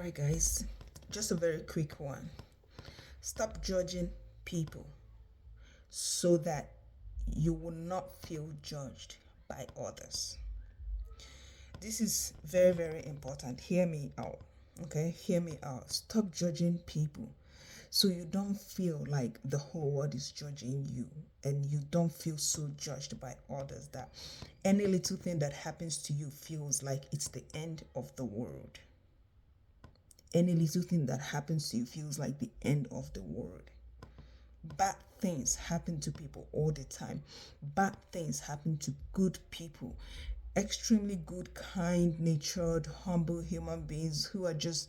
right, guys, just a very quick one. Stop judging people so that you will not feel judged by others. This is very, very important. Hear me out. Okay, hear me out. Stop judging people so you don't feel like the whole world is judging you and you don't feel so judged by others that any little thing that happens to you feels like it's the end of the world. Any little thing that happens to you feels like the end of the world. Bad things happen to people all the time. Bad things happen to good people. Extremely good, kind natured, humble human beings who are just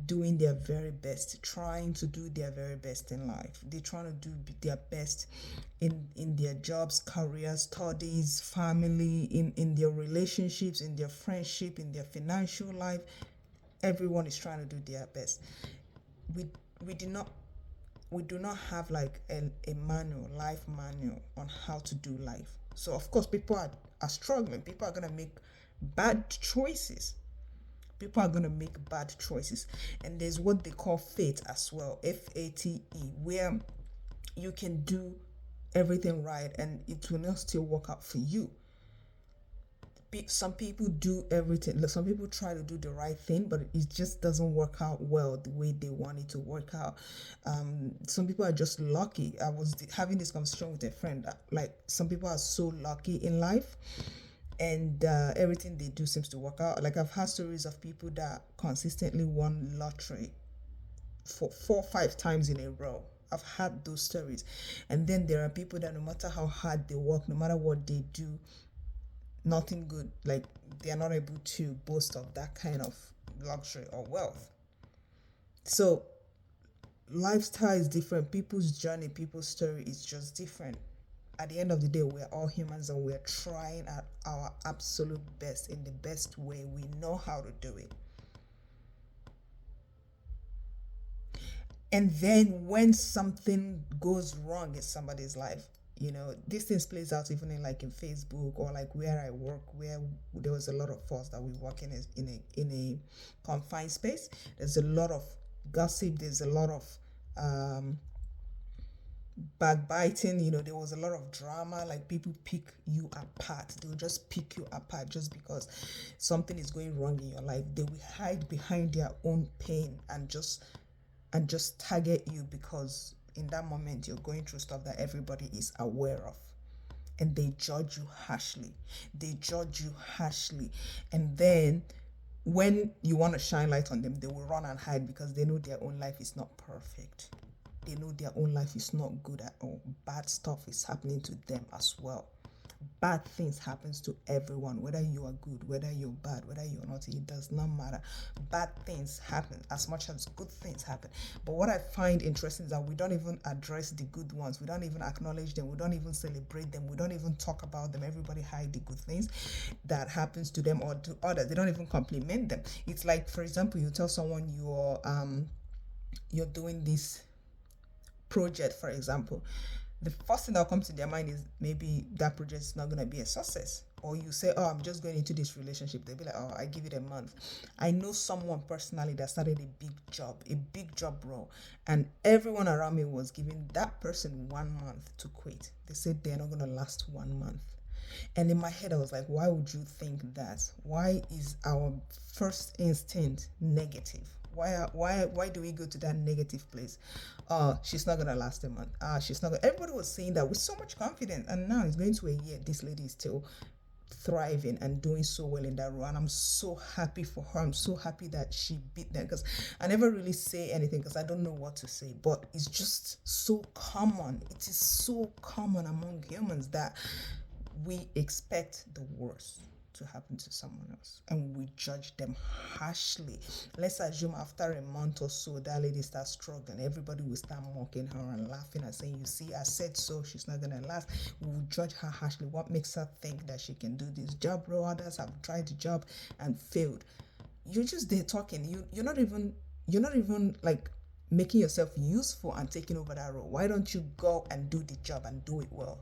doing their very best, trying to do their very best in life. They're trying to do their best in their jobs, careers, studies, family, in their relationships, in their friendship, in their financial life. Everyone is trying to do their best. We we do not we do not have like a manual, life manual on how to do life. So of course people are struggling. People are gonna make bad choices. People are gonna make bad choices. And there's what they call fate as well. FATE, where you can do everything right and it will not still work out for you. Some people do everything, some people try to do the right thing, but it just doesn't work out well the way they want it to work out. Some people are just lucky. I was having this conversation with a friend, like some people are so lucky in life and everything they do seems to work out. Like I've had stories of people that consistently won lottery for 4 or 5 times in a row. I've had those stories. And then there are people that no matter how hard they work, no matter what they do, nothing good, like they are not able to boast of that kind of luxury or wealth. So lifestyle is different, people's journey, people's story is just different. At the end of the day, we're all humans and we're trying at our absolute best in the best way we know how to do it. And then when something goes wrong in somebody's life, this things plays out even in Facebook or like where I work, where there was a lot of us that we work in a confined space. There's a lot of gossip. There's a lot of um, backbiting. There was a lot of drama. Like people pick you apart. They will just pick you apart just because something is going wrong in your life. They will hide behind their own pain and just target you because in that moment you're going through stuff that everybody is aware of, and they judge you harshly. And then when you want to shine light on them, they will run and hide because they know their own life is not perfect. They know their own life is not good at all. Bad stuff is happening to them as well. Bad things happens to everyone, whether you are good, whether you're bad, whether you're not, it does not matter. Bad things happen as much as good things happen. But what I find interesting is that we don't even address the good ones. We don't even acknowledge them. We don't even celebrate them. We don't even talk about them. Everybody hide the good things that happens to them or to others. They don't even compliment them. It's like, for example, you tell someone you're doing this project, for example. The first thing that comes to their mind is maybe that project is not going to be a success. Or you say, oh, I'm just going into this relationship. They'll be like, oh, I give it a month. I know someone personally that started a big job role, and everyone around me was giving that person 1 month to quit. They said they're not going to last 1 month. And in my head, I was like, why would you think that? Why is our first instinct negative? Why do we go to that negative place? She's not gonna last a month. She's not gonna. Everybody was saying that with so much confidence, and now it's going to a year. This lady is still thriving and doing so well in that role, and I'm so happy for her. I'm so happy that she beat them, because I never really say anything because I don't know what to say, but it's just so common. It is so common among humans that we expect the worst to happen to someone else and we judge them harshly. Let's assume after a month or so that lady starts struggling, everybody will start mocking her and laughing and saying, you see, I said so, she's not gonna last. We will judge her harshly. What makes her think that she can do this job? Bro, others have tried the job and failed. You're just there talking. You're not even like making yourself useful and taking over that role. Why don't you go and do the job and do it well?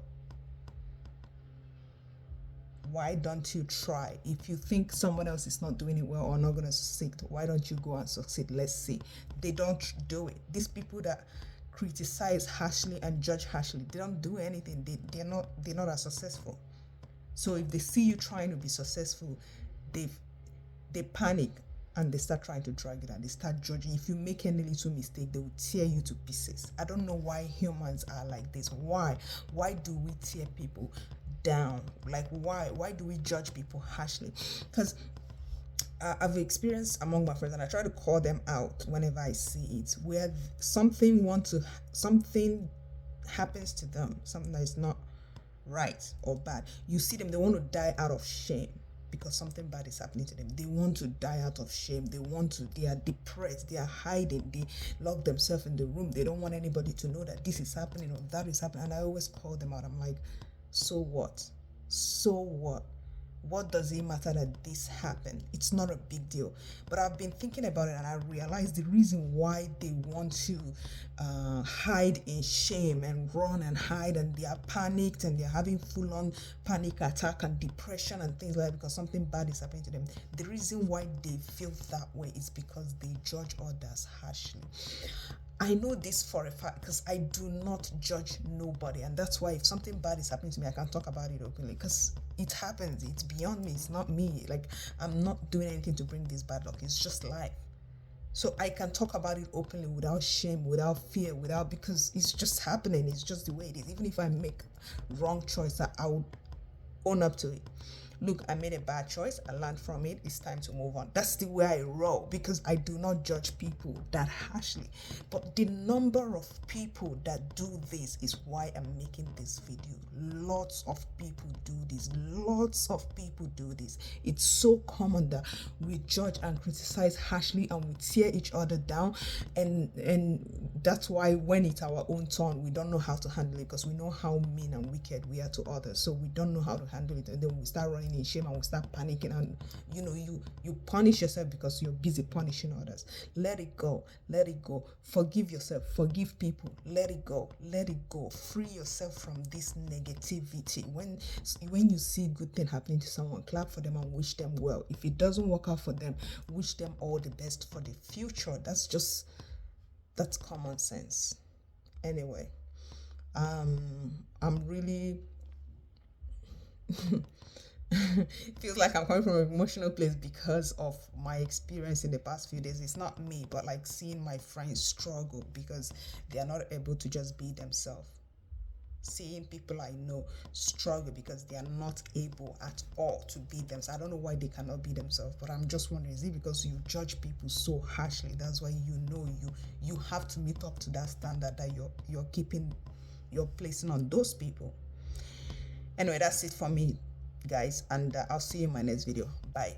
Why don't you try? If you think someone else is not doing it well or not going to succeed, why don't you go and succeed? Let's see. They don't do it. These people that criticize harshly and judge harshly, they don't do anything. They're not as successful. So if they see you trying to be successful, they panic and they start trying to drag it and they start judging. If you make any little mistake, they will tear you to pieces. I don't know why humans are like this. Why do we tear people down? Like, why do we judge people harshly? Because I've experienced among my friends, and I try to call them out whenever I see it, where something happens to them, something that is not right or bad. You see them, they want to die out of shame because something bad is happening to them. They want to die out of shame. They are depressed. They are hiding. They lock themselves in the room. They don't want anybody to know that this is happening or that is happening. And I always call them out. I'm like, so what? So what? What does it matter that this happened? It's not a big deal. But I've been thinking about it and I realized the reason why they want to hide in shame and run and hide, and they are panicked and they're having full-on panic attack and depression and things like that because something bad is happening to them. The reason why they feel that way is because they judge others harshly. I know this for a fact because I do not judge nobody, and that's why if something bad is happening to me, I can talk about it openly because it happens. It's beyond me. It's not me. Like, I'm not doing anything to bring this bad luck. It's just life. So I can talk about it openly without shame, without fear, because it's just happening. It's just the way it is. Even if I make wrong choice, I would own up to it. Look, I made a bad choice. I learned from it. It's time to move on. That's the way I roll because I do not judge people that harshly. But the number of people that do this is why I'm making this video. Lots of people do this. Lots of people do this. It's so common that we judge and criticize harshly and we tear each other down. And that's why when it's our own turn, we don't know how to handle it because we know how mean and wicked we are to others. So we don't know how to handle it. And then we start running in shame and we start panicking, and you punish yourself because you're busy punishing others. Let it go. Forgive yourself, forgive people. Let it go. Free yourself from this negativity. When you see good thing happening to someone, clap for them and wish them well. If it doesn't work out for them, wish them all the best for the future. That's common sense. Anyway, I'm really it feels like I'm coming from an emotional place because of my experience in the past few days. It's not me, but like seeing my friends struggle because they are not able to just be themselves. Seeing people I know struggle because they are not able at all to be themselves. I don't know why they cannot be themselves, but I'm just wondering, is it because you judge people so harshly? That's why you have to meet up to that standard that you're placing on those people. Anyway, that's it for me, guys, and I'll see you in my next video. Bye.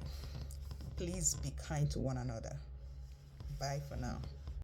Please be kind to one another. Bye for now.